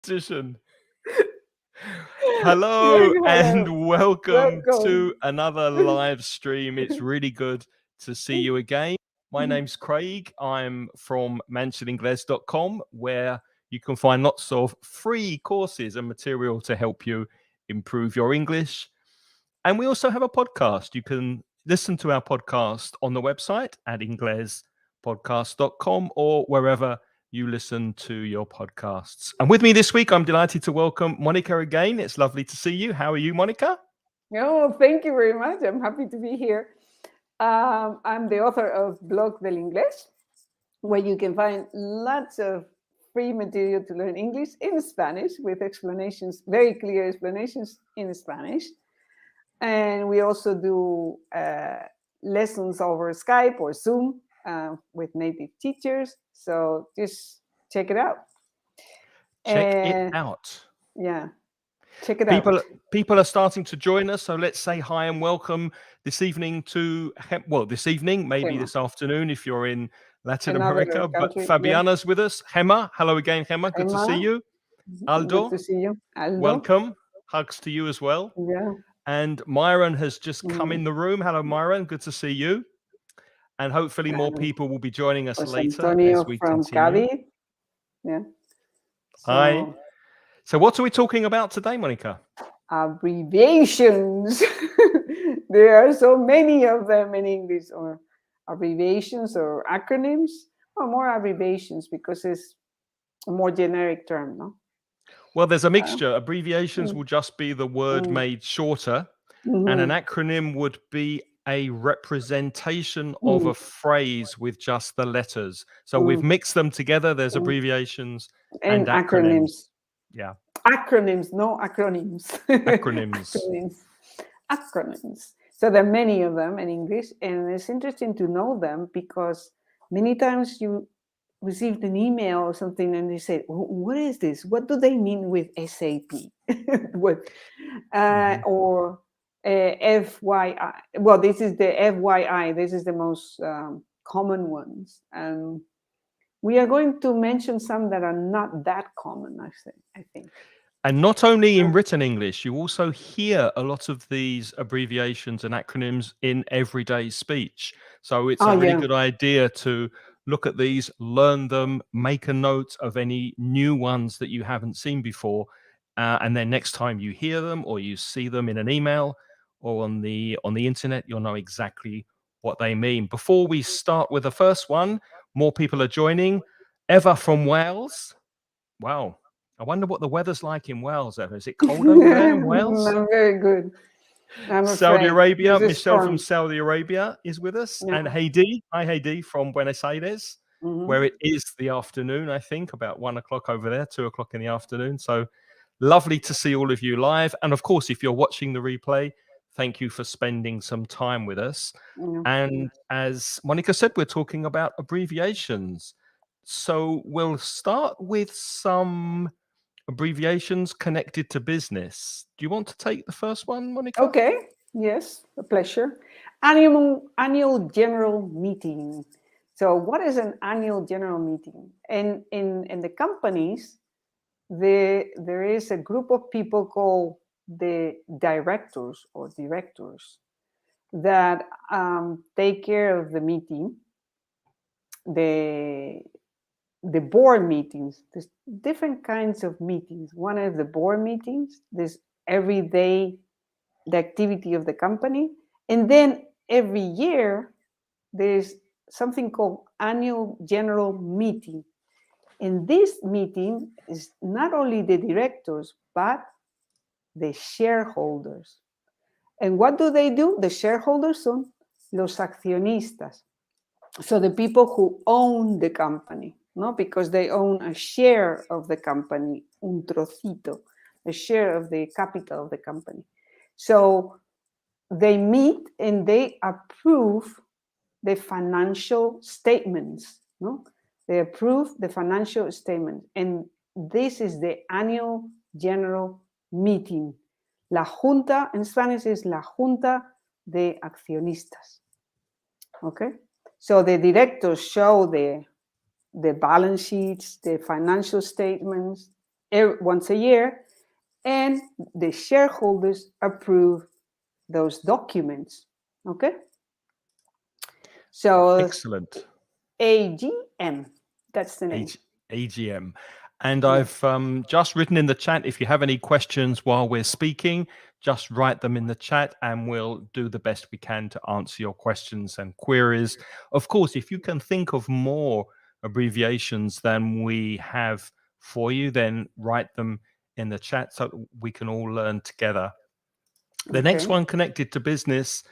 Position. Hello and welcome to another live stream. It's really good to see you again. My name's Craig. I'm from mentioningles.com, where you can find lots of free courses and material to help you improve your English. And we also have a podcast. You can listen to our podcast on the website at inglespodcast.com or wherever you listen to your podcasts. And with me this week, I'm delighted to welcome Mónica again. It's lovely to see you. How are you, Mónica? Oh, thank you very much. I'm happy to be here. I'm the author of Blog del Inglés, where you can find lots of free material to learn English in Spanish with explanations, very clear explanations in Spanish. And we also do lessons over Skype or Zoom with native teachers. So just check it out. Check it out. Yeah, check it out. People are starting to join us. So let's say hi and welcome this evening to, well, this evening, maybe this afternoon if you're in Latin America. But Fabiana's with us. Gemma, hello again, Gemma. Good to see you. Aldo, good to see you. Aldo, welcome. Hugs to you as well. Yeah. And Myron has just come in the room. Hello, Myron. Good to see you. And hopefully more people will be joining us later Antonio as we from continue. Cádiz. Yeah. Hi. So what are we talking about today, Mónica? Abbreviations. There are so many of them in English, or abbreviations or acronyms, or more abbreviations because it's a more generic term, no? Well, there's a mixture. Abbreviations will just be the word made shorter, and an acronym would be a representation of a phrase with just the letters. So we've mixed them together. There's abbreviations and acronyms. Yeah. Acronyms, no acronyms. Acronyms. So there are many of them in English, and it's interesting to know them because many times you received an email or something and they say, what is this? What do they mean with SAP? Or FYI. Well, this is the FYI. This is the most common ones. And we are going to mention some that are not that common, I think. And not only in written English, you also hear a lot of these abbreviations and acronyms in everyday speech. So it's a really good idea to look at these, learn them, make a note of any new ones that you haven't seen before. And then next time you hear them or you see them in an email or on the internet, you'll know exactly what they mean. Before we start with the first one, more people are joining. Eva from Wales. Wow. I wonder what the weather's like in Wales, Eva. Is it cold over there in Wales? No, very good. Saudi Arabia. Michelle from Saudi Arabia is with us. Yeah. And Heidi. Hi, Heidi from Buenos Aires, where it is the afternoon, I think, about 1 o'clock over there, 2 o'clock in the afternoon. So lovely to see all of you live. And of course, if you're watching the replay, thank you for spending some time with us. And as Mónica said, we're talking about abbreviations. So we'll start with some abbreviations connected to business. Do you want to take the first one, Mónica? Okay, yes, a pleasure. Annual general meeting. So what is an annual general meeting? And in the companies, there is a group of people called the directors that take care of the meeting, the board meetings. There's different kinds of meetings. One is the board meetings. There's every day the activity of the company. And then every year, there's something called annual general meeting. And this meeting is not only the directors, but the shareholders. And what do? The shareholders son los accionistas. So the people who own the company. No, because they own a share of the company, un trocito, a share of the capital of the company. So they meet and they approve the financial statements. No, they approve the financial statement, and this is the annual general meeting. La junta in Spanish is la junta de accionistas. Okay, so the directors show the balance sheets, the financial statements, once a year, and the shareholders approve those documents. Okay? So Excellent. AGM, that's the name. AGM. And I've just written in the chat, if you have any questions while we're speaking, just write them in the chat and we'll do the best we can to answer your questions and queries. Of course, if you can think of more abbreviations than we have for you, then write them in the chat so that we can all learn together. The next one connected to business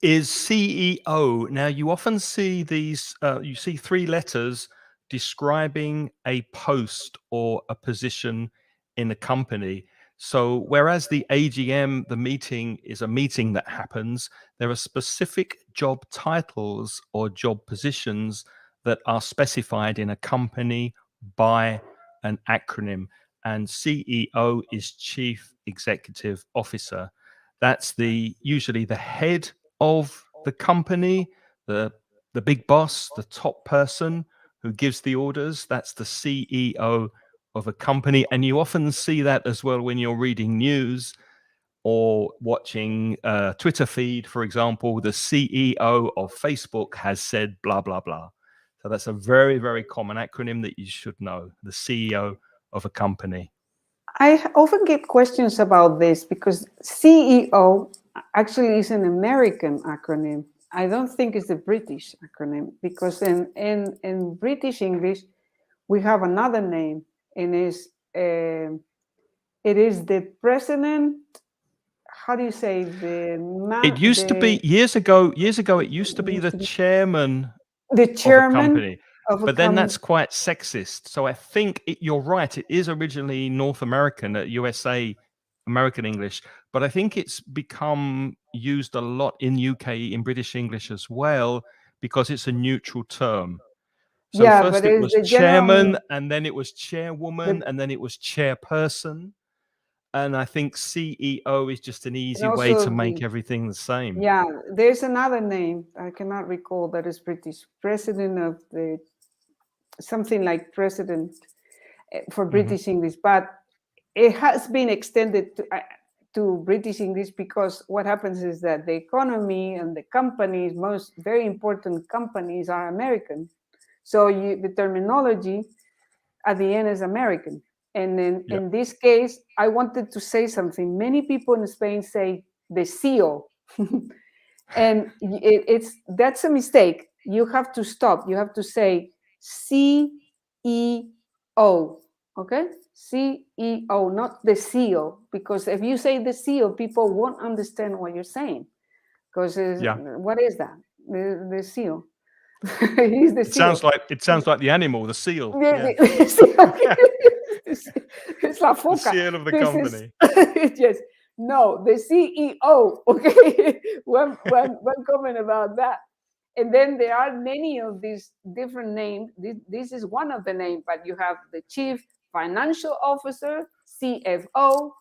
is CEO. Now, you often see these, you see 3 letters describing a post or a position in a company. So whereas the AGM, the meeting, is a meeting that happens, there are specific job titles or job positions that are specified in a company by an acronym. And CEO is Chief Executive Officer. That's usually the head of the company, the big boss, the top person who gives the orders. That's the CEO of a company. And you often see that as well when you're reading news or watching a Twitter feed, for example. The CEO of Facebook has said blah, blah, blah. So that's a very, very common acronym that you should know, the CEO of a company. I often get questions about this because CEO actually is an American acronym. I don't think it's a British acronym, because in British English we have another name, and it is the president. How do you say It used to be years ago. It used to be the chairman of a company. But then that's quite sexist. So I think you're right. It is originally North American, USA, American English. But I think it's become used a lot in UK, in British English as well, because it's a neutral term. So first it was chairman, and then it was chairwoman, and then it was chairperson. And I think CEO is just an easy way to make everything the same. Yeah, there's another name. I cannot recall that is British. President of the... something like president for British English, but it has been extended to British English, because what happens is that the economy and the companies, most very important companies, are American. So the terminology at the end is American. And in this case, I wanted to say something. Many people in Spain say the CEO. And that's a mistake. You have to stop. You have to say CEO, okay? CEO, not the CEO, because if you say the CEO, people won't understand what you're saying. Because what is that? The CEO. He's the CEO. It sounds like the animal, the seal. It's la foca. The seal of the company. Yes. No, the CEO. Okay. one comment about that. And then there are many of these different names. This is one of the names, but you have the Chief Financial Officer, CFO.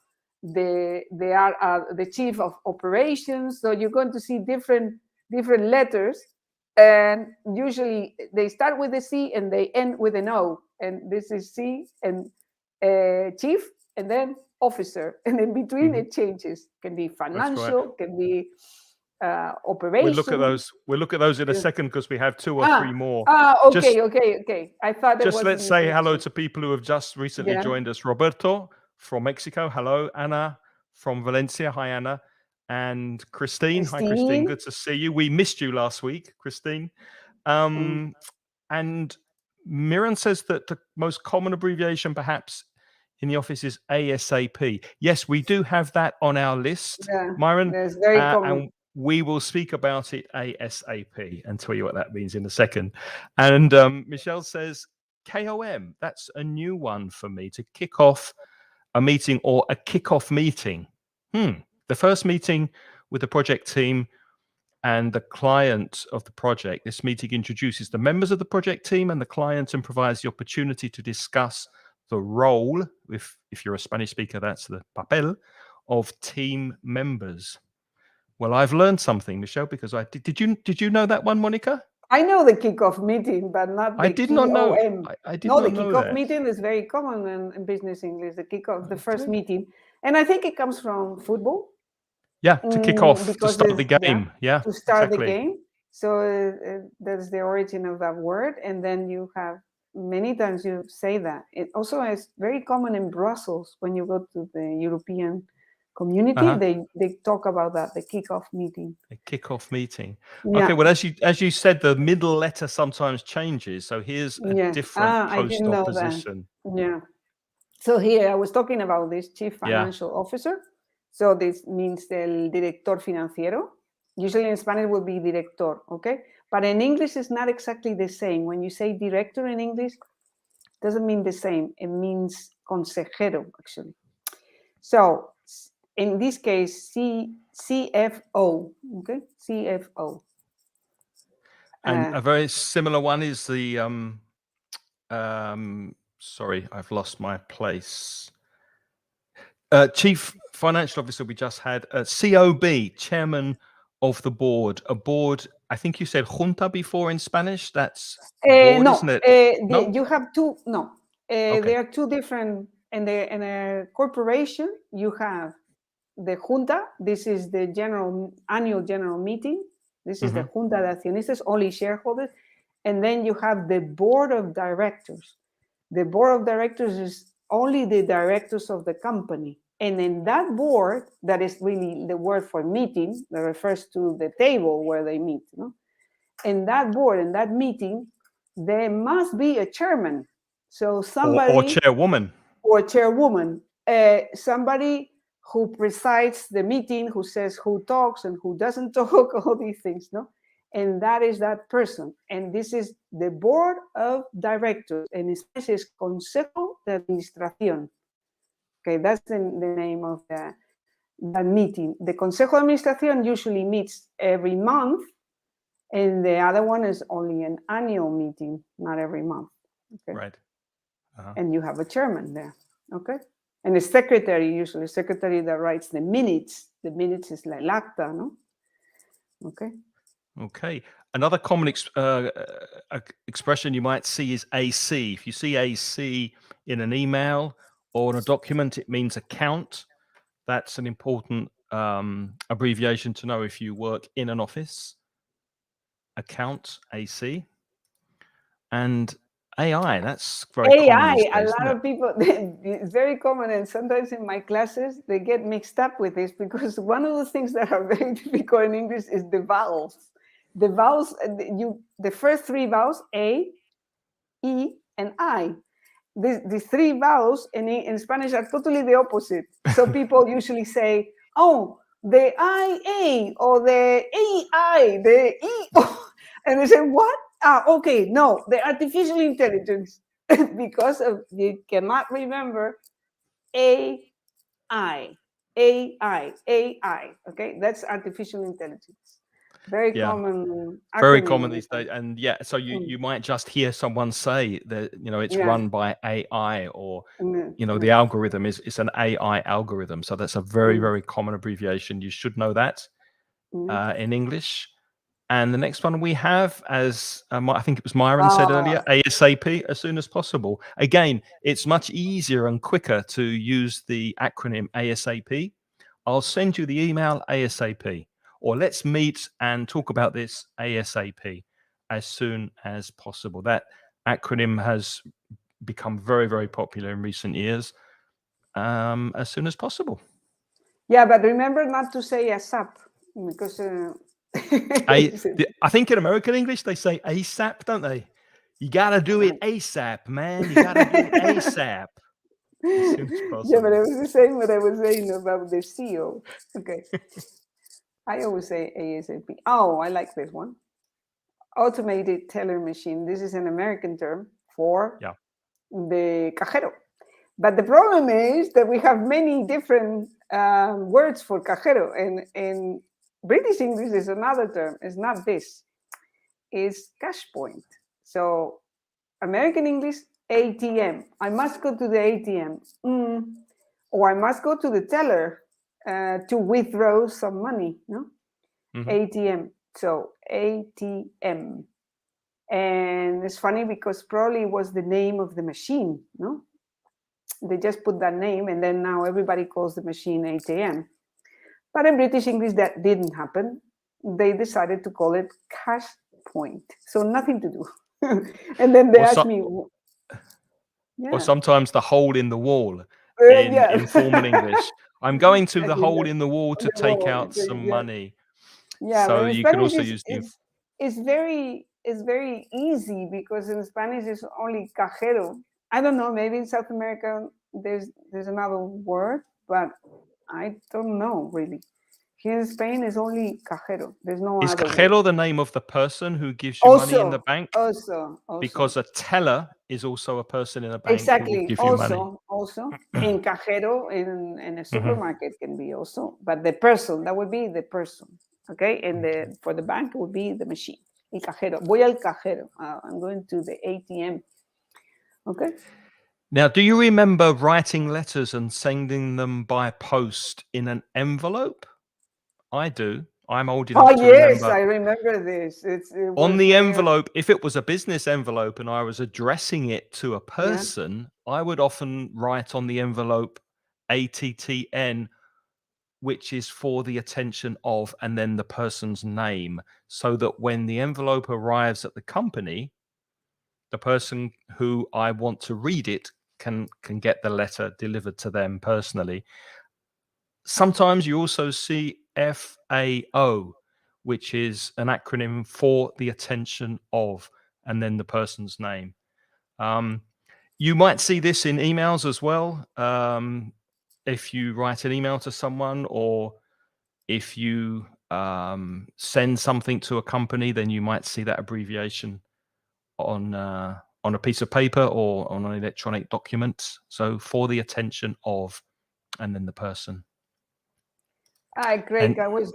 They are the Chief of Operations. So you're going to see different letters, and usually they start with a C and they end with an O. And this is C and Chief, and then Officer, and in between it changes. Can be financial, can be operations. We'll look at those in a second, because we have 2 or 3 more. Okay. I thought that just let's say hello to people who have just recently joined us. Roberto from Mexico, hello. Anna from Valencia, hi Anna. And Christine, hi Christine, good to see you. We missed you last week, Christine. And Miran says that the most common abbreviation perhaps in the office is ASAP. Yes, we do have that on our list, Myron. That's very common. And we will speak about it ASAP and tell you what that means in a second. And Michelle says KOM. That's a new one for me, to kick off a meeting or a kick-off meeting. The first meeting with the project team and the client of the project. This meeting introduces the members of the project team and the client and provides the opportunity to discuss the role, if you're a Spanish speaker, that's the papel, of team members. Well, I've learned something, Michelle, because did you know that one, Monica? I know the kickoff meeting, but not the I did not know. KOM. I did No, not the know kickoff that. meeting is very common in business English. The kickoff, the first Okay. meeting, and I think it comes from football. Yeah, to kick off, to Because start the game. Yeah, to start the exactly. game. So that's the origin of that word. And then you have many times you say that. It also is very common in Brussels when you go to the European community. They talk about that, the kickoff meeting. A kickoff meeting. Yeah. Okay, well, as you said, the middle letter sometimes changes. So here's a different I didn't know post-opposition. that. Yeah. So here I was talking about this chief financial officer. So this means el director financiero. Usually in Spanish would be director, okay? But in English, it's not exactly the same. When you say director in English, it doesn't mean the same. It means consejero, actually. So in this case, CFO, okay? CFO. And a very similar one is the sorry, I've lost my place. Chief Financial Officer we just had, COB, Chairman of the Board. A board, I think you said junta before in Spanish. That's board, no, isn't it? No? you have two. No, Okay. there are two different. In a corporation, you have the junta. This is the annual general meeting. This is the junta de accionistas, only shareholders, and then you have the board of directors. The board of directors is only the directors of the company. And in that board, that is really the word for meeting, that refers to the table where they meet. No? In that board, in that meeting, there must be a chairman. So somebody... Or chairwoman. Or chairwoman. Somebody who presides the meeting, who says who talks and who doesn't talk, all these things, no? And that is that person. And this is the board of directors. And in Spanish is Consejo de Administración. Okay, that's the name of that meeting. The Consejo de Administración usually meets every month, and the other one is only an annual meeting, not every month. Okay. Right. And you have a chairman there. Okay. And the secretary, usually secretary that writes the minutes. The minutes is la acta, no? Okay. Okay. Another common expression you might see is AC. If you see AC in an email or in a document, it means account. That's an important abbreviation to know if you work in an office. Account, AC. And AI, that's very common these days. A lot of people, it's very common, and sometimes in my classes, they get mixed up with this because one of the things that are very difficult in English is the vowels. The vowels, the first three vowels, A, E, and I. These three vowels in Spanish are totally the opposite. So people usually say, oh, the IA or the AI, the E, and they say, what? Okay, no, the artificial intelligence, because you cannot remember AI, okay? That's artificial intelligence. Very common. Very common these days. And so you might just hear someone say that, it's run by AI or, the algorithm is an AI algorithm. So that's a very, very common abbreviation. You should know that in English. And the next one we have, as I think it was Myron said earlier, ASAP, as soon as possible. Again, it's much easier and quicker to use the acronym ASAP. I'll send you the email ASAP, or let's meet and talk about this ASAP, as soon as possible. That acronym has become very, very popular in recent years. As soon as possible. Yeah, but remember not to say ASAP, because... I think in American English they say ASAP, don't they? You gotta do it ASAP, man. You gotta do it ASAP. As soon as possible. Yeah, but it was the same what I was saying about the CEO. Okay. I always say ASAP. Oh, I like this one. Automated teller machine. This is an American term for the cajero. But the problem is that we have many different words for cajero, and British English is another term. It's not this. It's cash point. So American English, ATM. I must go to the ATM. Or I must go to the teller to withdraw some money. No? ATM. So ATM. And it's funny because probably it was the name of the machine, no? They just put that name, and then now everybody calls the machine ATM. But in British English, that didn't happen. They decided to call it cash point. So nothing to do. And then they asked me, or sometimes the hole in the wall in formal English. I'm going to the hole in the wall to take out some money. Yeah, so but you could also Spanish use it's very easy because in Spanish it's only cajero. I don't know, maybe in South America there's another word, but I don't know really. Here in Spain is only cajero. There's no Is other cajero word. the name of the person who gives you money in the bank? Also. Because a teller is also a person in a bank who Exactly. will give you money. Also, in cajero in a supermarket can be also, but the person, that would be the person. Okay, and for the bank it would be the machine. El cajero. Voy al cajero. I'm going to the ATM. Okay. Now, do you remember writing letters and sending them by post in an envelope? I do. I'm old enough to Yes, remember. I remember this. On the envelope, if it was a business envelope and I was addressing it to a person, I would often write on the envelope ATTN, which is for the attention of, and then the person's name, so that when the envelope arrives at the company, the person who I want to read it can get the letter delivered to them personally. Sometimes you also see FAO, which is an acronym for the attention of, and then the person's name. You might see this in emails as well. If you write an email to someone, or if you send something to a company, then you might see that abbreviation on a piece of paper or on an electronic document. So for the attention of, and then the person. Craig, I was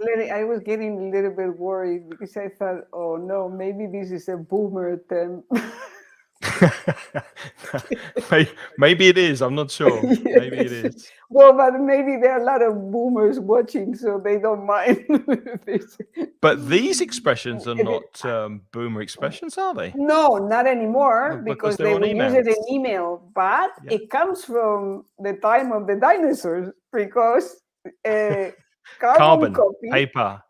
getting a little bit worried because I thought, oh no, maybe this is a boomer term. Maybe it is. I'm not sure. Yes. Maybe it is. Well, but maybe there are a lot of boomers watching, so they don't mind this. But these expressions are not boomer expressions, are they? No, not anymore, Because because they're they on would use it in emails. email. But it comes from the time of the dinosaurs, because carbon copy. Paper.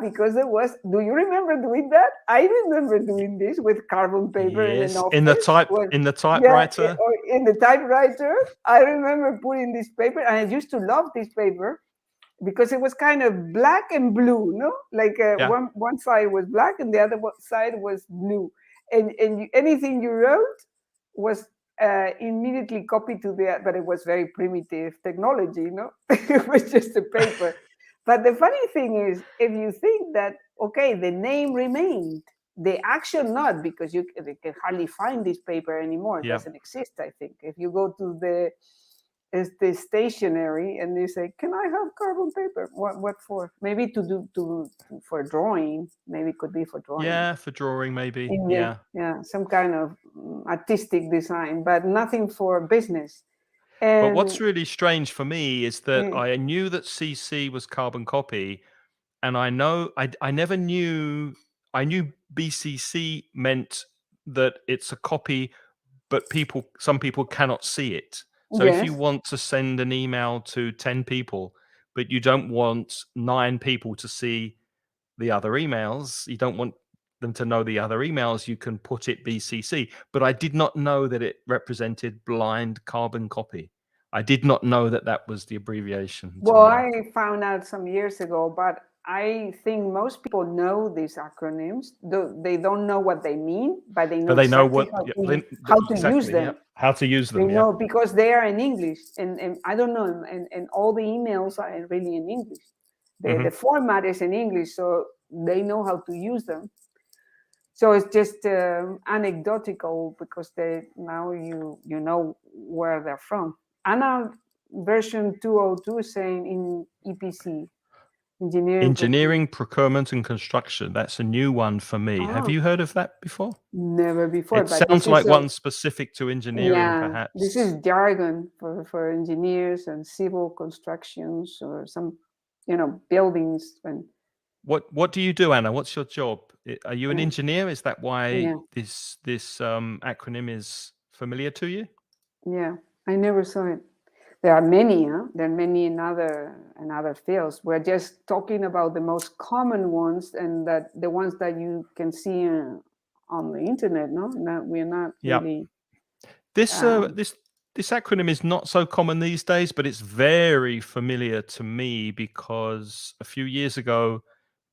Because there was. Do you remember doing that? I remember doing this with carbon paper in an office. In the typewriter. Or in the typewriter. I remember putting this paper, and I used to love this paper because it was kind of black and blue, no? Like one side was black and the other side was blue, and anything you wrote was immediately copied to the. But it was very primitive technology, no? It was just a paper. But the funny thing is, if you think that, okay, the name remained, the action not, because they can hardly find this paper anymore. It doesn't exist, I think. If you go to the stationery and they say, can I have carbon paper? What for? Maybe for drawing. Maybe it could be for drawing. Yeah, for drawing, maybe. Some kind of artistic design, but nothing for business. But what's really strange for me is that I knew that CC was carbon copy, and I never knew. I knew BCC meant that it's a copy, but some people cannot see it. So if you want to send an email to 10 people, but you don't want 9 people to see the other emails, you don't want them to know the other emails, you can put it BCC. But I did not know that it represented blind carbon copy. I did not know that that was the abbreviation. Well, I found out some years ago, but I think most people know these acronyms. They don't know what they mean, but they know exactly how to use them. Yeah. How to use them, They know because they are in English. And I don't know, and all the emails are really in English. The format is in English, so they know how to use them. So it's just anecdotal because now you know where they're from. ANA version 202 is saying in EPC, Engineering, Procurement and Construction. That's a new one for me. Have you heard of that before? Never before. It sounds like one specific to engineering, perhaps. This is jargon for engineers and civil constructions or some, buildings. What do you do, Anna? What's your job? Are you an Yeah. engineer? Is that why Yeah. this acronym is familiar to you? Yeah. I never saw it. There are many, huh? There are many in other fields. We're just talking about the most common ones and that the ones that you can see on the internet. No, we're not Yeah. really. This this acronym is not so common these days, but it's very familiar to me because a few years ago,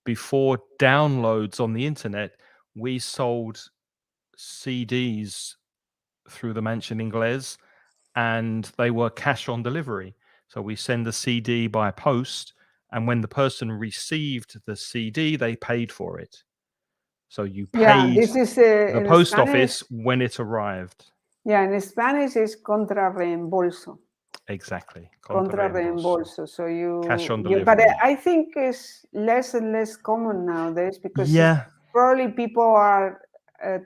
before downloads on the internet, we sold CDs through the Mansion Inglés, and they were cash on delivery. So we send the CD by post, and when the person received the CD, they paid for it. So you Yeah, paid this is the in post Spanish. office when it arrived. Yeah, in Spanish is contra reembolso. Exactly. Contra reembolso. reembolso. So Cash on but delivery. I think it's less and less common nowadays because Yeah. probably people are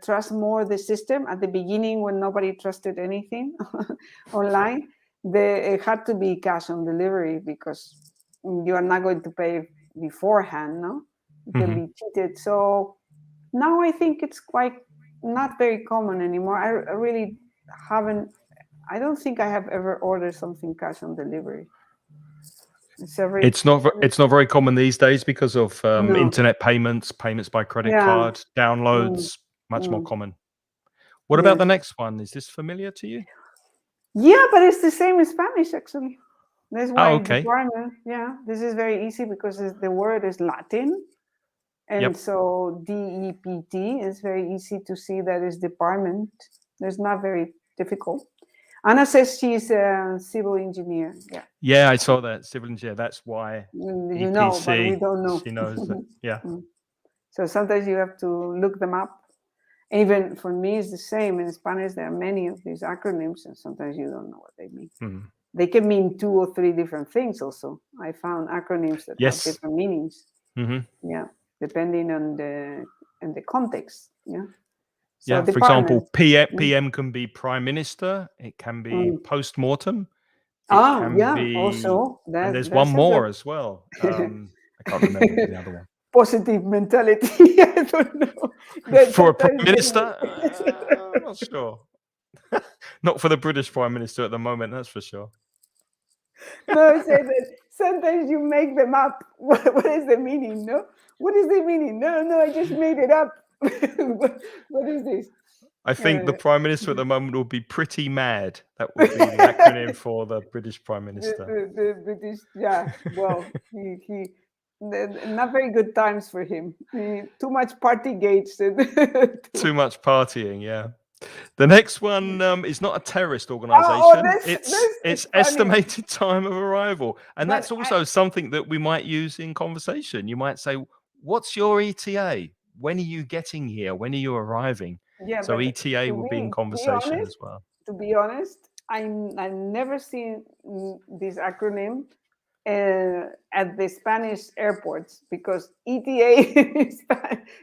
trust more the system. At the beginning, when nobody trusted anything online, it had to be cash on delivery because you are not going to pay beforehand. No, you can be cheated. So now I think it's quite not very common anymore. I really haven't. I don't think I have ever ordered something cash on delivery. It's not very common these days because of No. internet payments by credit card, downloads, much more common. What about the next one? Is this familiar to you? Yeah, but it's the same in Spanish actually. That's why okay. department. Yeah, this is very easy because the word is Latin, and so DEPT is very easy to see that is department. It's not very difficult. Anna says she's a civil engineer. Yeah. Yeah, I saw that, civil engineer. That's why You know, but we don't know. She knows that. Yeah. So sometimes you have to look them up. Even for me, it's the same. In Spanish, there are many of these acronyms, and sometimes you don't know what they mean. They can mean 2 or 3 different things also. I found acronyms that have different meanings. Yeah, depending on the context. Yeah. So for example, PM can be prime minister. It can be post-mortem. It can be, also. and there's one more as well. I can't remember the other one. Positive mentality. I don't know. For a prime minister? I'm not sure. Not for the British prime minister at the moment, that's for sure. No, say that sometimes you make them up. What is the meaning? No, what is the meaning? No, I just made it up. What is this? I think the prime minister at the moment will be pretty mad. That would be the acronym for the British prime minister. The British, yeah. Well, he not very good times for him. Too much party gates. Too much partying, yeah. The next one is not a terrorist organization. It's estimated time of arrival. And that's also something that we might use in conversation. You might say, what's your ETA? When are you getting here? When are you arriving? Yeah, so ETA will be in conversation as well. To be honest, I've never seen this acronym at the Spanish airports because ETA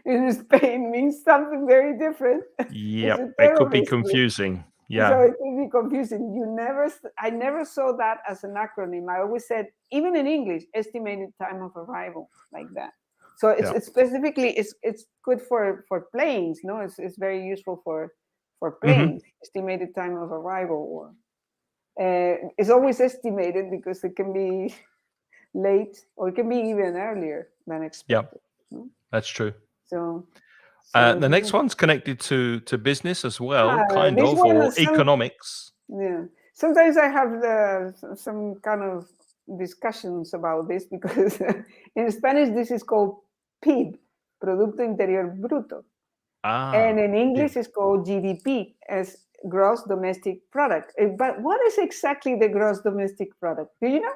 in Spain means something very different. Yeah, it could be confusing. Yeah. So it could be confusing. I never saw that as an acronym. I always said, even in English, estimated time of arrival, like that. So it's specifically it's good for planes. No, it's very useful for planes. Estimated time of arrival, or it's always estimated because it can be late or it can be even earlier than expected. Yeah, that's true. So the next one's connected to business as well, kind of, or economics. Yeah. Sometimes I have some kind of discussions about this because in Spanish this is called PIB, Producto Interior Bruto. And in English it's called GDP, as Gross Domestic Product. But what is exactly the gross domestic product? Do you know?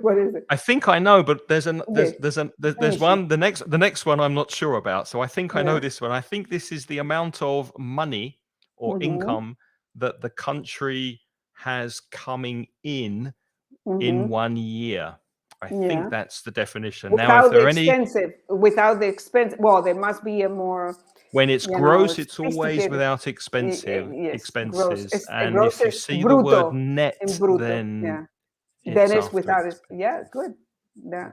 What is it? I think I know, but there's one. The next one I'm not sure about. So I think I know this one. I think this is the amount of money or income that the country has coming in 1 year. I think that's the definition. Without the expense, well, there must be a more. When it's gross, it's always without expenses. And if you see the word net, then it's without it. Yeah, good. Yeah.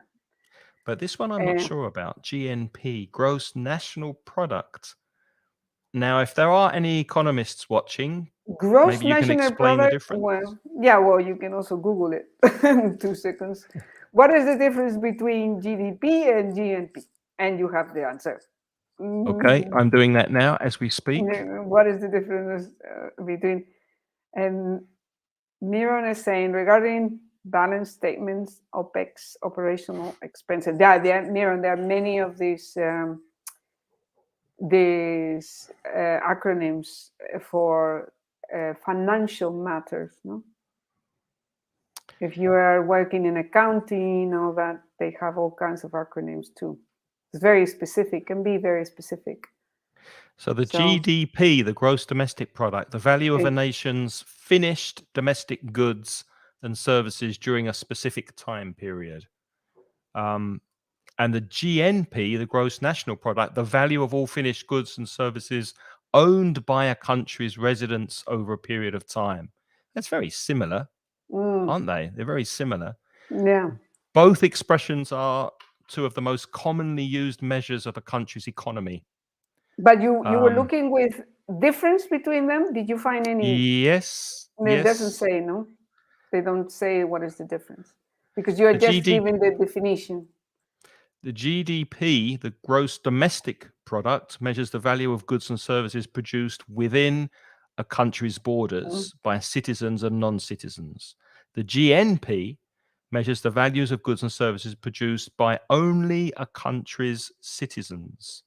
But this one I'm not sure about. GNP, gross national product. Now, if there are any economists watching, Gross maybe you can national explain the product. difference. Well, yeah. Well, you can also Google it in 2 seconds. What is the difference between GDP and GNP? And you have the answer. Okay, I'm doing that now as we speak. What is the difference between? And Miron is saying regarding balance statements, OPEX, operational expenses. Miron, there are many of these acronyms for financial matters. No, if you are working in accounting, all that, they have all kinds of acronyms too. It's very specific, can be very specific. So the GDP, the gross domestic product, the value of a Okay. nation's finished domestic goods and services during a specific time period. And the GNP, the gross national product, the value of all finished goods and services owned by a country's residents over a period of time. That's very similar, aren't they? They're very similar. Yeah. Both expressions are two of the most commonly used measures of a country's economy. But you were looking with difference between them? Did you find any? Yes. It doesn't say, no? They don't say what is the difference. Because you're just giving the definition. The GDP, the gross domestic product, measures the value of goods and services produced within a country's borders by citizens and non-citizens. The GNP measures the values of goods and services produced by only a country's citizens,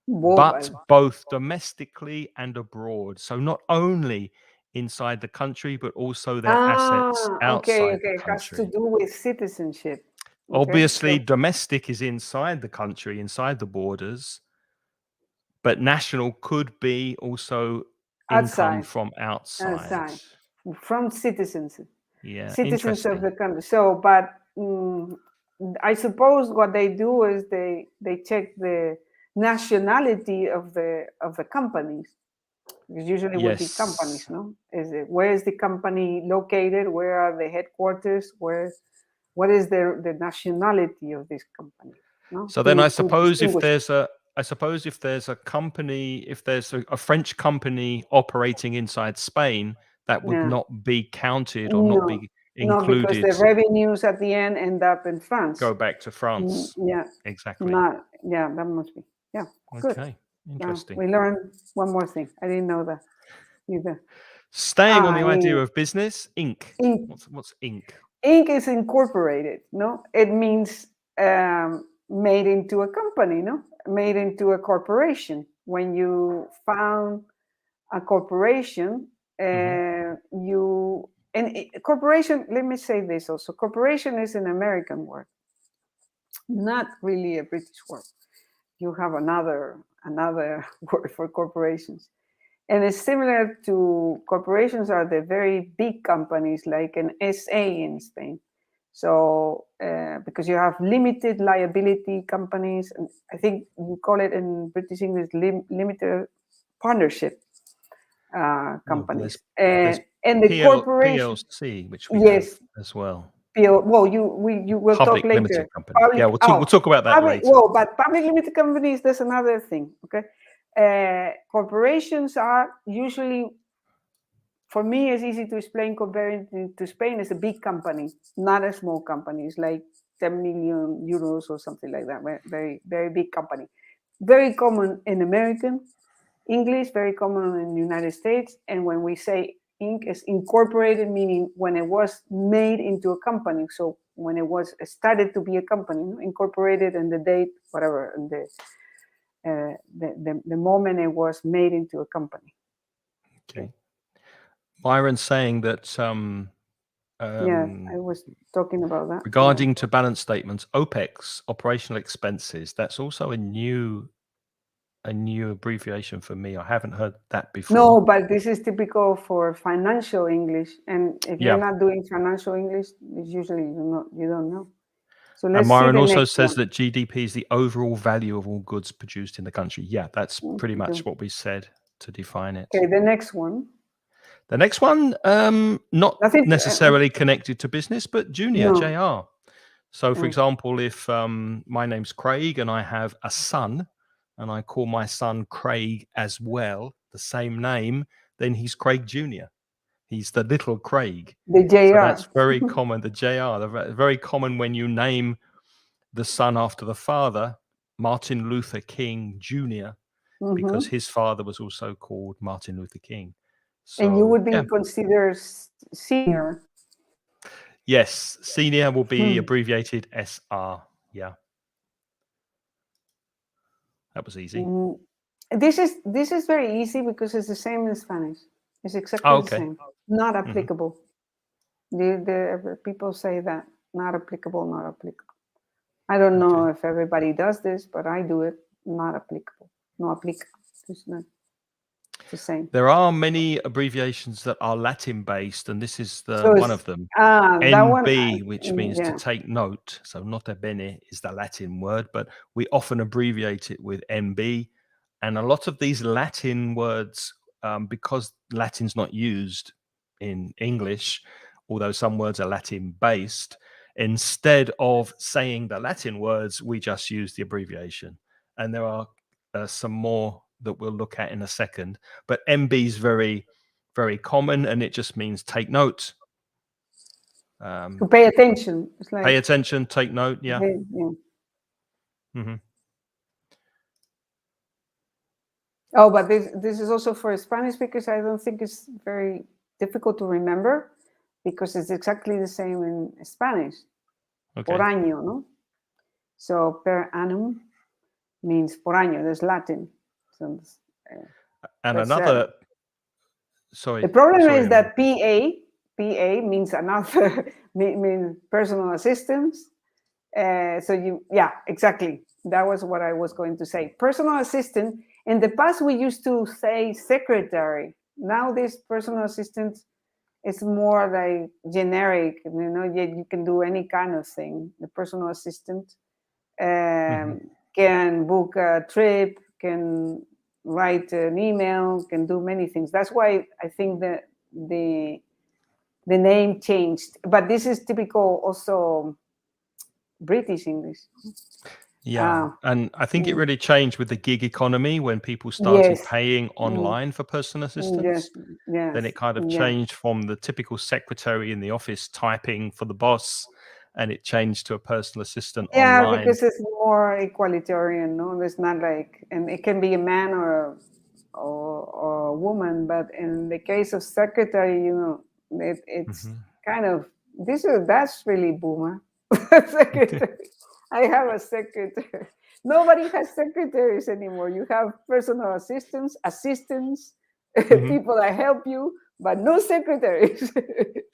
but both domestically and abroad. So not only inside the country, but also their assets outside the country. It has to do with citizenship. Obviously, domestic is inside the country, inside the borders, but national could be also income from outside. From citizens. Yeah, citizens of the country. So, but I suppose what they do is they check the nationality of the companies. Because usually would be companies, no? Where is the company located? Where are the headquarters? What is the nationality of this company? No? So then I suppose if there's a company, if there's a French company operating inside Spain, that would not be counted or not be included. No, because the revenues at the end up in France. Go back to France. Yeah. Exactly. That must be. Yeah. Good. Okay. Interesting. We learned one more thing. I didn't know that either. Staying on the idea of business, Inc. What's Inc? Inc is incorporated, no? It means made into a company, no? Made into a corporation. When you found a corporation, corporation, let me say this also. Corporation is an American word, not really a British word. You have another word for corporations. And it's similar to corporations are the very big companies like an SA in Spain. So because you have limited liability companies, and I think you call it in British English limited partnership companies. There's and the corporation PLC, which we have as well. Well, you will public talk later. Limited company. We'll talk about that later. Well, but public limited companies, that's another thing. Okay, corporations are usually, for me, it's easy to explain comparing to Spain. It's a big company, not a small company. It's like 10 million euros or something like that. Very, very big company. Very common in American English, very common in the United States. And when we say Inc. is incorporated, meaning when it was made into a company. So when it was started to be a company, incorporated, and the date, whatever, and the moment it was made into a company. Okay. Byron's saying that I was talking about that. Regarding to balance statements, OPEX, operational expenses, that's also a new abbreviation for me. I haven't heard that before. No, but this is typical for financial English, and if you're not doing financial English, it's usually you don't know. So let's and Myron see also says that GDP is the overall value of all goods produced in the country. Yeah, that's pretty much what we said to define it. Okay, the next one. The next one, not necessarily connected to business, but junior, JR. So, for example, if my name's Craig and I have a son and I call my son Craig as well, the same name, then he's Craig Jr. He's the little Craig. The JR. So that's very common, the JR, very common when you name the son after the father, Martin Luther King Jr., because his father was also called Martin Luther King. So, and you would be considered senior. Yes, senior will be abbreviated SR. Yeah. That was easy. This is very easy because it's the same in Spanish. It's exactly the same. Not applicable. The people say that not applicable, not applicable. I don't know if everybody does this, but I do it. Not applicable. No applicable. It's not the same. There are many abbreviations that are Latin based, and this is one of them. NB, which means to take note. So nota bene is the Latin word, but we often abbreviate it with NB. And a lot of these Latin words, because Latin's not used in English, although some words are Latin based, instead of saying the Latin words, we just use the abbreviation. And there are some more that we'll look at in a second. But NB is very, very common, and it just means take note. To pay attention. It's like, pay attention, take note, yeah. Oh, but this is also for Spanish because I don't think it's very difficult to remember because it's exactly the same in Spanish. Por año, no? So per annum means por año. There's Latin. So, and another. Sorry. The problem is that PA means another means personal assistance. So exactly. That was what I was going to say. Personal assistant. In the past, we used to say secretary. Now this personal assistant is more like generic. You can do any kind of thing. The personal assistant can book a trip, can write an email, can do many things. That's why I think that the name changed. But this is typical also British English. Yeah, and I think it really changed with the gig economy when people started paying online for personal assistants. Then it kind of changed from the typical secretary in the office typing for the boss, and it changed to a personal assistant online. Yeah, because it's more egalitarian, no? It's not like, and it can be a man or a woman, but in the case of secretary, it's kind of that's really boomer. Secretary. I have a secretary. Nobody has secretaries anymore. You have personal assistants, people that help you, but no secretaries.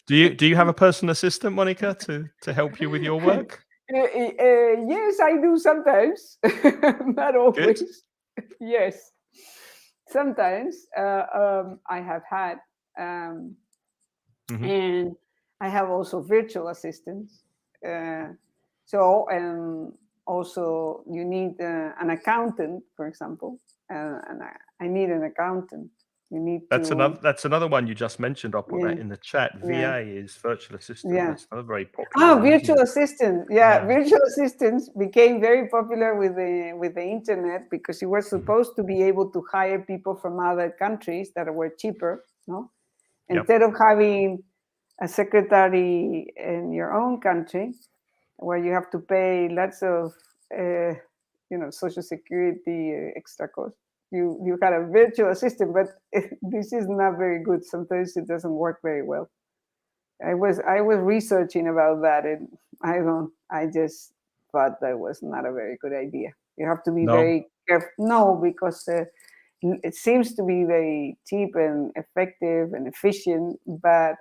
Do you have a personal assistant, Monica, to help you with your work? Yes, I do sometimes. Not always. Good. Yes, sometimes I have had, and I have also virtual assistants. So also you need an accountant, for example, and I need an accountant. You need that's another one you just mentioned. I'll put that in the chat. VA is virtual assistant. That's another very popular one, virtual assistant. Virtual assistants became very popular with the internet because you were supposed to be able to hire people from other countries that were cheaper, no? Instead of having a secretary in your own country, where you have to pay lots of, Social Security extra cost. You had a virtual assistant, but this is not very good. Sometimes it doesn't work very well. I was researching about that, and I just thought that was not a very good idea. You have to be very careful. No, because it seems to be very cheap and effective and efficient, but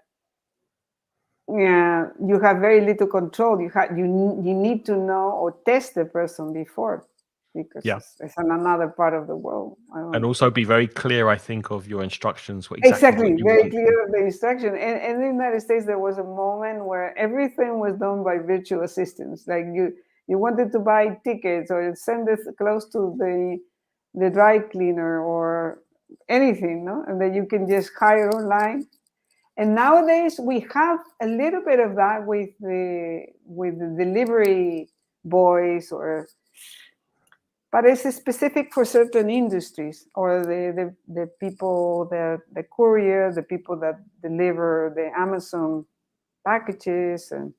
you have very little control. You need to know or test the person before, because it's in another part of the world. And also be very clear, I think, of your instructions. Exactly, very clear of the instruction. And in the United States, there was a moment where everything was done by virtual assistants. Like you wanted to buy tickets or send it close to the dry cleaner or anything, no? And then you can just hire online. And nowadays we have a little bit of that with the delivery boys, but it's specific for certain industries, or the people, the courier, the people that deliver the Amazon packages, and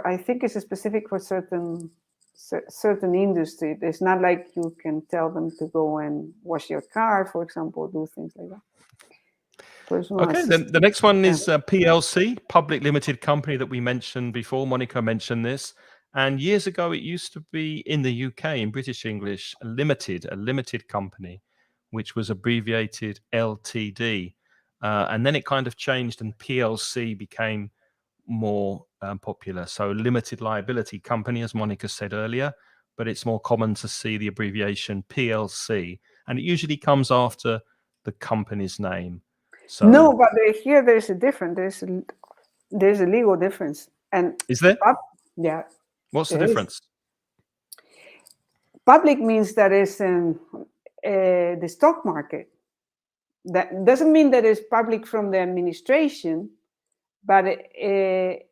I think it's specific for certain industry. It's not like you can tell them to go and wash your car, for example, do things like that. Okay, then the next one is PLC, public limited company, that we mentioned before. Monica mentioned this. And years ago, it used to be in the UK, in British English, a limited company, which was abbreviated LTD. And then it kind of changed, and PLC became more popular. So limited liability company, as Monica said earlier, but it's more common to see the abbreviation PLC. And it usually comes after the company's name. So, no, but here there's a difference. There's a legal difference. And is there? Yeah. What's the difference? Public means that it's in the stock market. That doesn't mean that it's public from the administration, but it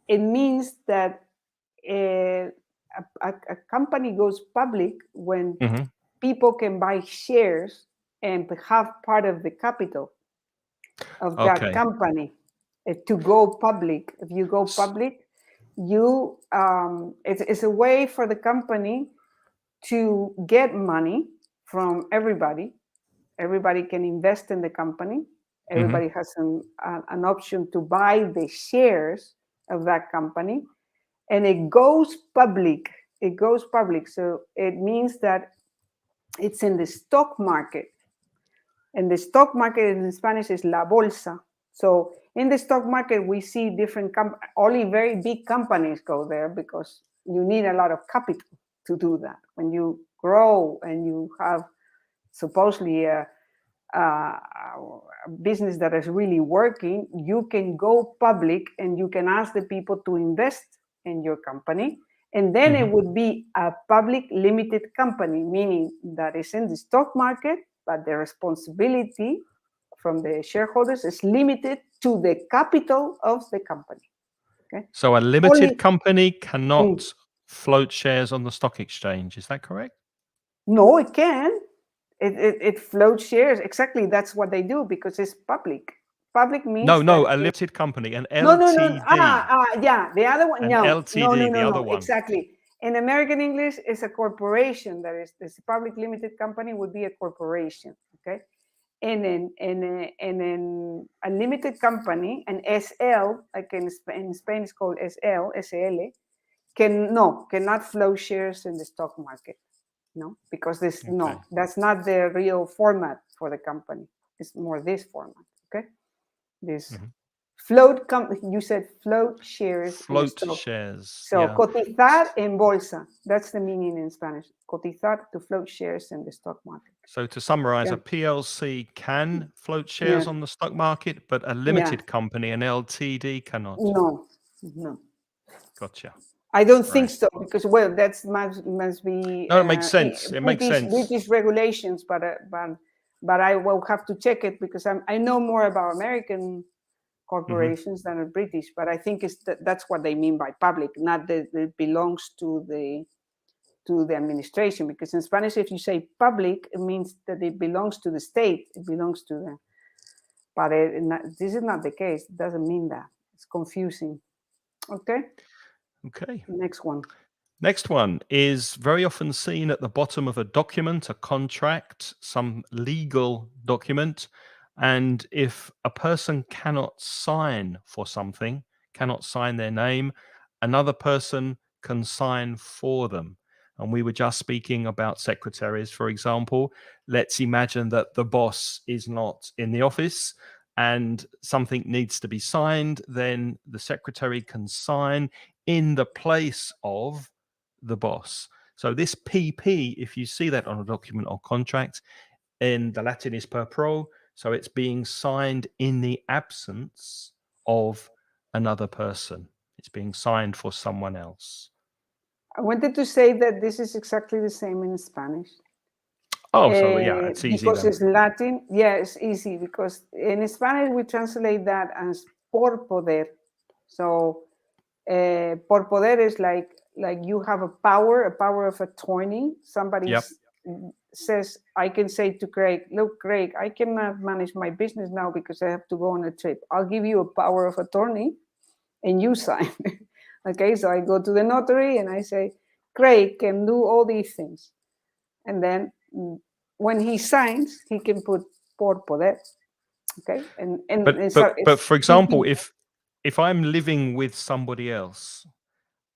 means that a company goes public when people can buy shares and have part of the capital of that company to go public. If you go public, it's a way for the company to get money from everybody. Everybody can invest in the company. Everybody has an option to buy the shares of that company, and it goes public. So it means that it's in the stock market. And the stock market in Spanish is la bolsa. So in the stock market, we see different only very big companies go there, because you need a lot of capital to do that. When you grow and you have supposedly a business that is really working, you can go public and you can ask the people to invest in your company. And then it would be a public limited company, meaning that it's in the stock market, but the responsibility from the shareholders is limited to the capital of the company. Okay. So a limited company cannot float shares on the stock exchange. Is that correct? No, it can. It floats shares. Exactly. That's what they do, because it's public. Public means a limited company, an LTD. No. Yeah, the other one. An No, LTD, the other one. Exactly. In American English, it's a corporation. That is, this public limited company would be a corporation. Okay. And in a limited company, an SL, like in Spain it's called SL, cannot float shares in the stock market. No, because that's not the real format for the company. It's more this format. Okay. This float you said float shares. Float shares. So cotizar en bolsa. That's the meaning in Spanish. Cotizar, to float shares in the stock market. So to summarize, a PLC can float shares on the stock market, but a limited company, an LTD, cannot. No. Gotcha. I don't think so, because that must be. No, it makes sense. It makes sense. British regulations, but I will have to check it, because I know more about American corporations than British. But I think that's what they mean by public, not that it belongs to the administration. Because in Spanish, if you say public, it means that it belongs to the state. It belongs to the. But this is not the case. It doesn't mean that. It's confusing. Okay. Next one is very often seen at the bottom of a document, a contract, some legal document. And if a person cannot sign for something, cannot sign their name, another person can sign for them. And we were just speaking about secretaries, for example. Let's imagine that the boss is not in the office and something needs to be signed, then the secretary can sign in the place of the boss. So this PP, if you see that on a document or contract, in the Latin is per pro, so it's being signed in the absence of another person. It's being signed for someone else. I wanted to say that this is exactly the same in Spanish. Oh, so yeah, it's easy because then. it's Latin. Yeah, it's easy because in Spanish we translate that as por poder. So por poder is like you have a power of attorney. Somebody says, I can say to Craig, look, Craig, I cannot manage my business now because I have to go on a trip. I'll give you a power of attorney and you sign. Okay, so I go to the notary and I say, Craig can do all these things. And then when he signs, he can put por poder. Okay, but for example, if I'm living with somebody else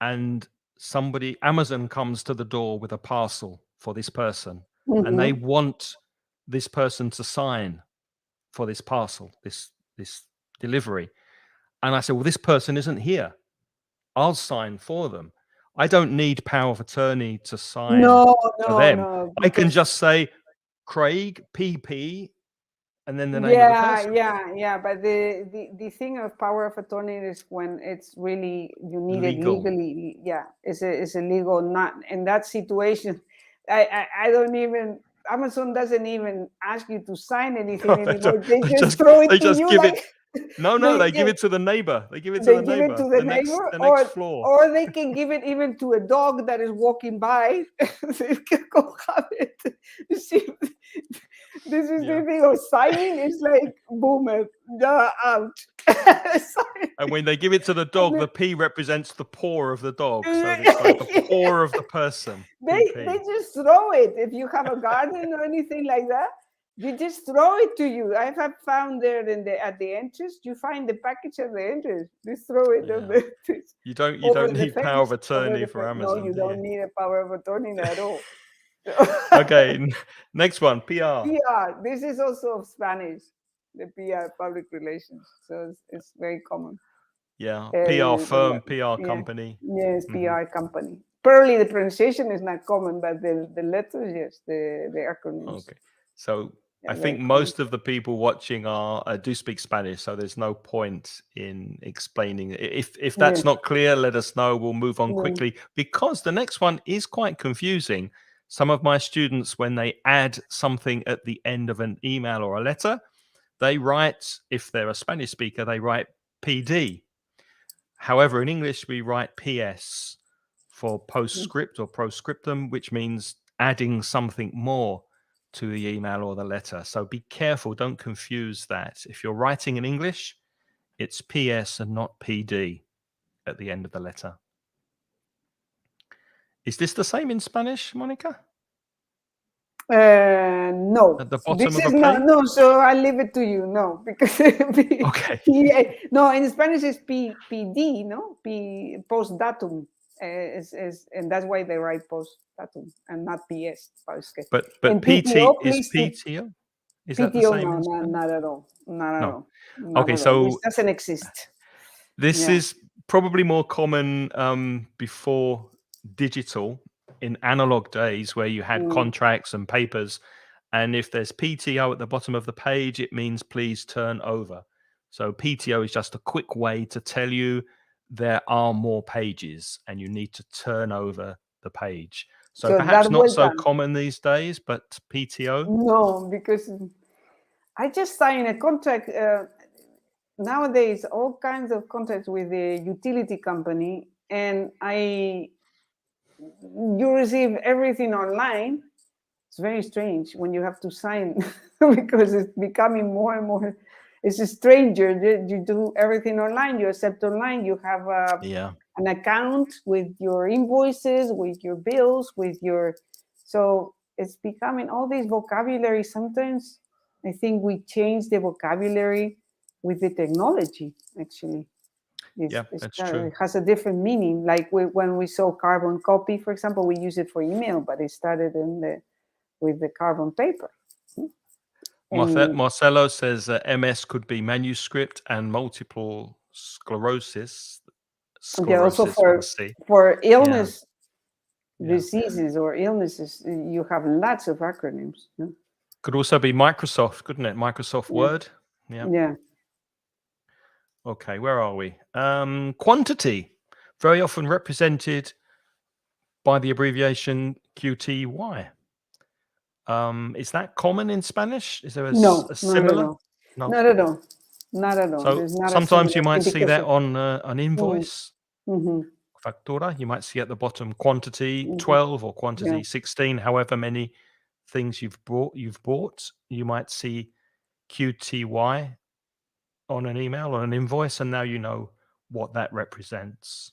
and Amazon comes to the door with a parcel for this person, and they want this person to sign for this parcel, this delivery, and I say, well, this person isn't here, I'll sign for them. I don't need power of attorney to sign for them. No, I can just say Craig PP and then the name of the person. Yeah. But the thing of power of attorney is when it's really you need legal. it legally. Yeah, it's a legal. Not in that situation. I don't even. Amazon doesn't even ask you to sign anything anymore. They just throw it to you. They give it to the neighbor. They give it to the neighbor. The next floor. Or they can give it even to a dog that is walking by. They can go have it. You see, this is the thing of signing. It's like boomer, out. And when they give it to the dog, the P represents the paw of the dog. So it's like the paw of the person. They just throw it. If you have a garden or anything like that, you just throw it to you. I have found there at the entrance, you find the package at the entrance. Just throw it on the You don't need power of attorney for Amazon. No, you don't need a power of attorney at all. Okay, next one, PR. PR. This is also of Spanish, the PR, public relations. So it's very common. Yeah, PR firm, PR company. Yes, PR company. Probably the pronunciation is not common, but the letters, yes, the acronyms. Okay, so I think most of the people watching do speak Spanish, so there's no point in explaining it. If that's not clear, let us know. We'll move on quickly because the next one is quite confusing. Some of my students, when they add something at the end of an email or a letter, they write, if they're a Spanish speaker, they write PD. However, in English, we write PS for postscript or proscriptum, which means adding something more to the email or the letter. So be careful. Don't confuse that. If you're writing in English, it's PS and not PD at the end of the letter. Is this the same in Spanish, Monica? No. At the bottom of a page? No, so I leave it to you. No, because no, in Spanish it's PD, no? Post datum. And that's why they write post datum and not PS. But PTO is PTO? Is that the same? No, not at all. Not at all. Okay, so this doesn't exist. This is probably more common before digital, in analog days where you had contracts and papers. And if there's PTO at the bottom of the page, it means please turn over. So PTO is just a quick way to tell you there are more pages and you need to turn over the page. So perhaps not so common these days, but PTO? No, because I just signed a contract. Nowadays, all kinds of contracts with the utility company, and you receive everything online. It's very strange when you have to sign because it's becoming more and more. It's a stranger. You do everything online. You accept online. You have an account with your invoices, with your bills, so it's becoming all this vocabulary. Sometimes I think we change the vocabulary with the technology, actually. That's true. It has a different meaning. Like when we saw carbon copy, for example, we use it for email, but it started with the carbon paper. Marcelo says MS could be manuscript and multiple sclerosis. Also for illness, diseases or illnesses, you have lots of acronyms. Could also be Microsoft, couldn't it? Microsoft Word. Yeah. Okay, where are we? Quantity, very often represented by the abbreviation QTY. Is that common in Spanish? Is there a No, similar? not at all. Not at all. So There's not a sometimes you similar might thing see because that of. on an invoice, Mm-hmm, factura. You might see at the bottom quantity mm-hmm, 12 or yeah. quantity 16, however many things you've bought. You might see QTY on an email or an invoice, and now you know what that represents.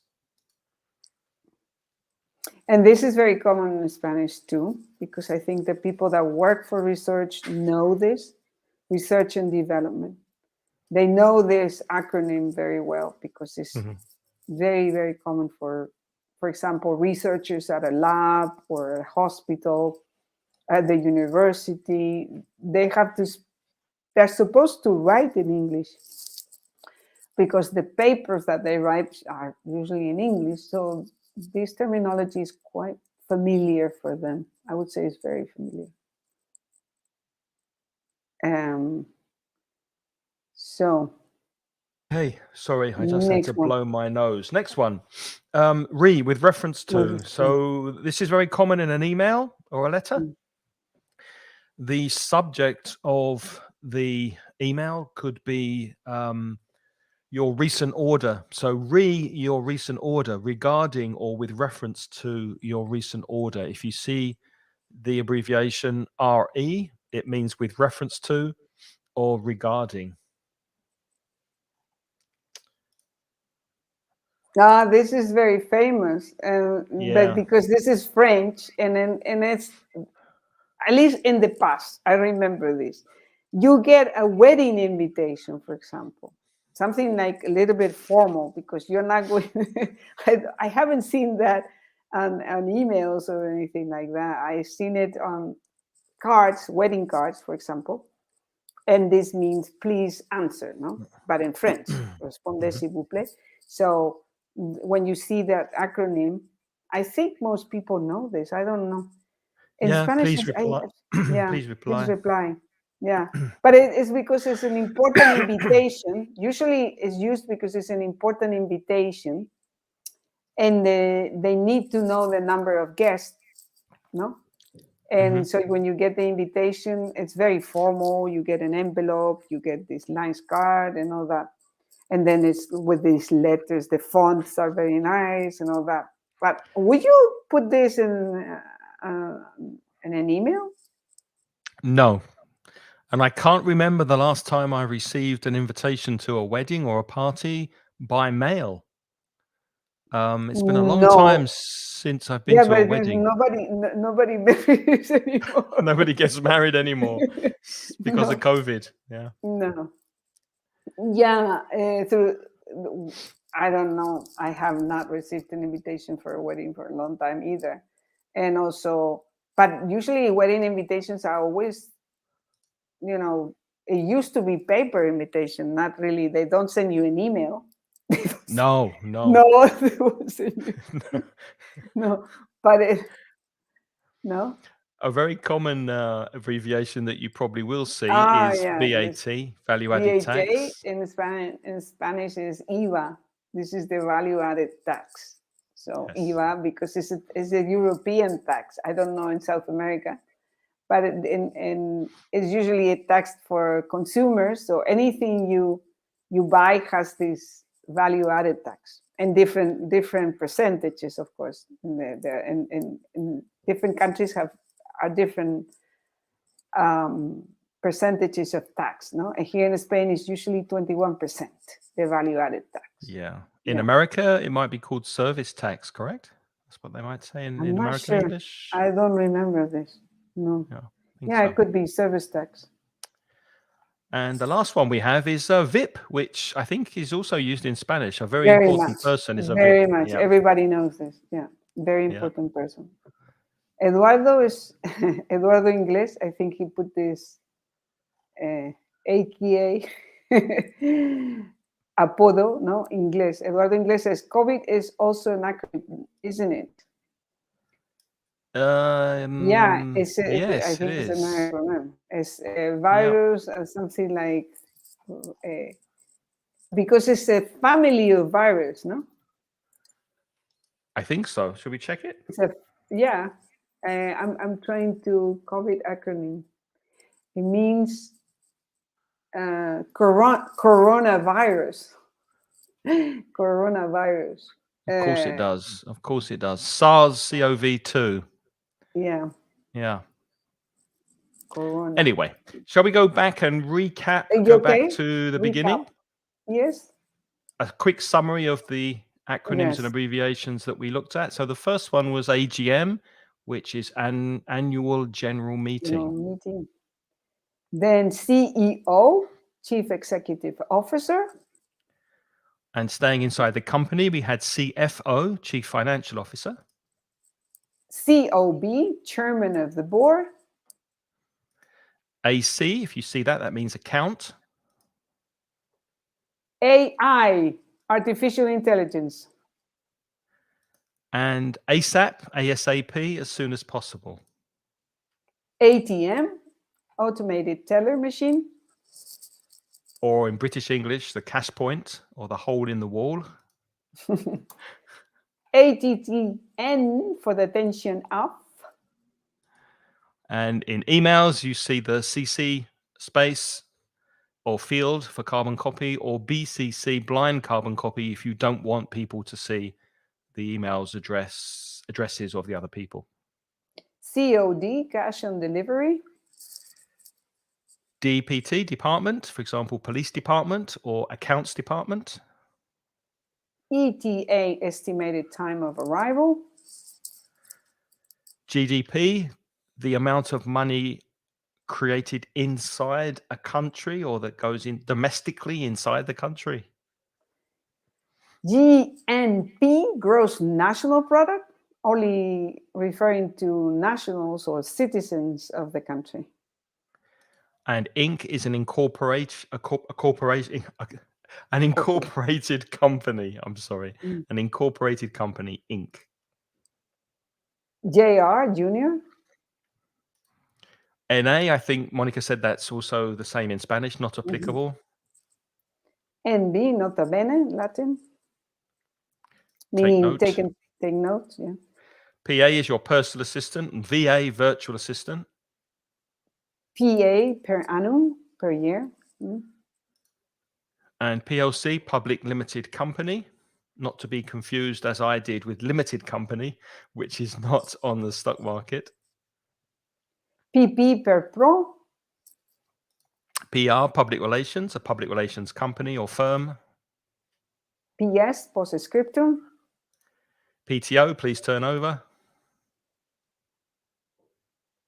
And this is very common in Spanish too, because I think the people that work for research know this, research and development. They know this acronym very well because it's very, very common for example, researchers at a lab or a hospital, at the university. They're supposed to write in English because the papers that they write are usually in English. So this terminology is quite familiar for them. I would say it's very familiar. So. Hey, sorry, I just had to Next one. blow my nose. Next one. With reference to. So this is very common in an email or a letter. The subject of the email could be your recent order. So your recent order regarding or with reference to your recent order. If you see the abbreviation RE, it means with reference to or regarding. This is very famous, but because this is French, and it's, at least in the past, I remember this. You get a wedding invitation, for example, something like a little bit formal, because you're not going. I haven't seen that on emails or anything like that. I've seen it on cards, wedding cards, for example, and this means please answer, no? But in French, respondez s'il vous plaît. So when you see that acronym, I think most people know this. I don't know. In Spanish, please reply. Please reply. Please reply. Yeah, but it's because it's an important invitation. Usually, it's used because it's an important invitation, and they need to know the number of guests, no? And so when you get the invitation, it's very formal. You get an envelope, you get this nice card and all that. And then it's with these letters, the fonts are very nice and all that. But would you put this in an email? No. And I can't remember the last time I received an invitation to a wedding or a party by mail. It's been a long time since I've been to a wedding. Nobody marries anymore. Nobody gets married anymore because of COVID. Yeah. No. Yeah. I don't know. I have not received an invitation for a wedding for a long time either. And also, but usually wedding invitations are always, it used to be paper invitation, not really. They don't send you an email. No. No, they won't send you. No, but no. A very common abbreviation that you probably will see is VAT, value-added tax. In Spanish is IVA. This is the value-added tax. So yes. IVA, because it's a European tax. I don't know in South America, but it's usually a tax for consumers. So anything you buy has this value-added tax, and different percentages, of course. In different countries are different percentages of tax, no? And here in Spain, it's usually 21%, the value-added tax. Yeah. In America, it might be called service tax, correct? That's what they might say in American English. I don't remember this. No. Yeah, it could be service tax. And the last one we have is VIP, which I think is also used in Spanish. A very important person is a VIP. Very much. Yeah. Everybody knows this. Yeah. Very important person. Eduardo Inglés, I think he put this AKA apodo, no? Inglés. Eduardo Inglés says COVID is also an acronym, isn't it? Yes, I think it's an acronym. It's a virus or something like, because it's a family of virus, no? I think so. Should we check it? Yeah. I'm trying to COVID acronym. It means coronavirus. Coronavirus. Of course it does. Of course it does. SARS-CoV-2. Yeah. Yeah. Corona. Anyway, shall we go back and recap? Are you Go okay? back to the Recap. beginning. Yes. A quick summary of the acronyms and Yes. abbreviations that we looked at. So the first one was AGM, which is an annual general meeting. Then CEO, Chief Executive Officer. And staying inside the company, we had CFO, Chief Financial Officer. COB, Chairman of the Board. AC, if you see that, that means account. AI, Artificial Intelligence. And ASAP, ASAP, as soon as possible. ATM, Automated Teller Machine. Or in British English, the cash point or the hole in the wall. ATTN for the tension up. And in emails, you see the CC space or field for carbon copy, or BCC, blind carbon copy, if you don't want people to see the emails addresses of the other people. COD, Cash on Delivery. DPT, department, for example, police department or accounts department. ETA, Estimated Time of Arrival. GDP, the amount of money created inside a country or that goes in domestically inside the country. GNP, Gross National Product, only referring to nationals or citizens of the country. And Inc. is an incorporated company. I'm sorry, an incorporated company, Inc. JR, Junior. NA, I think Monica said that's also the same in Spanish, not applicable. NB, Nota Bene, Latin. Meaning take notes, yeah. PA is your personal assistant, and VA, virtual assistant. PA, per annum, per year. And PLC, public limited company, not to be confused as I did with limited company, which is not on the stock market. PP, per pro. PR, public relations, a public relations company or firm. PS, post scriptum. PTO, please turn over.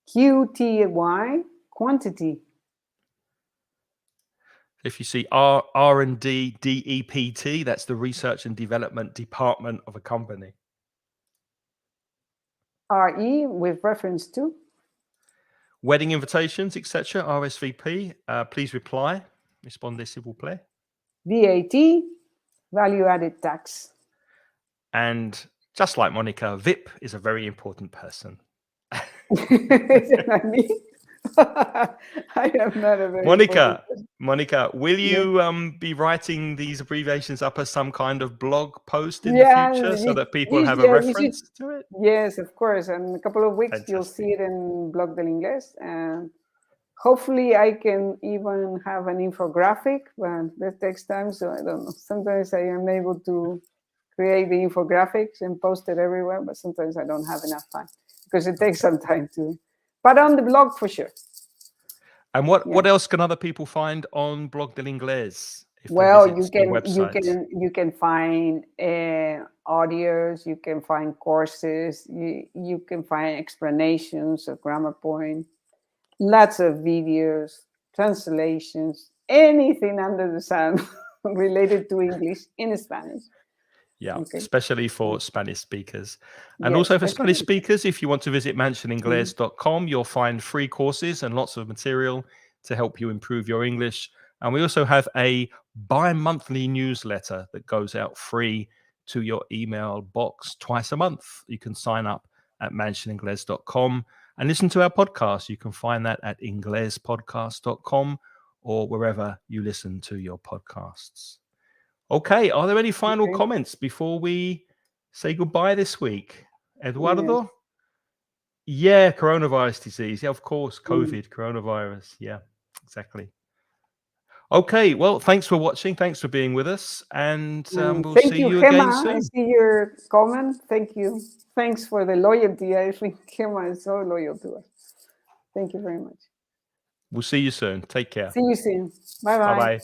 QTY, quantity. If you see R&D, DEPT, that's the research and development department of a company. RE, with reference to. Wedding invitations, etc. RSVP, please reply. Respondez s'il vous plaît. VAT, value added tax. And just like Monica, VIP is a very important person. Is that what I mean? I am not a very Monica, will you be writing these abbreviations up as some kind of blog post in the future so that people have a reference to it? Yes, of course. And in a couple of weeks, you'll see it in Blog del Inglés. And hopefully I can even have an infographic, but that takes time. So I don't know. Sometimes I am able to create the infographics and post it everywhere, but sometimes I don't have enough time because it takes some time to. But on the blog for sure. And what else can other people find on Blog del Inglés? Well, you can find audios, you can find courses, you can find explanations of grammar point, lots of videos, translations, anything under the sun related to English in Spanish. Yeah, especially for Spanish speakers. And also for Spanish speakers, if you want to visit mansioningles.com, you'll find free courses and lots of material to help you improve your English. And we also have a bi-monthly newsletter that goes out free to your email box twice a month. You can sign up at mansioningles.com and listen to our podcast. You can find that at inglespodcast.com or wherever you listen to your podcasts. Okay, are there any final comments before we say goodbye this week? Eduardo, Yeah, coronavirus disease. Yeah, of course. COVID, coronavirus. Yeah, exactly. Okay, well, thanks for watching. Thanks for being with us. And we'll Thank see you, you again Gemma. I soon. see your comment. Thank you. Thanks for the loyalty. I think Gemma is so loyal to us. Thank you very much. We'll see you soon. Take care. See you soon. Bye-bye. Bye-bye.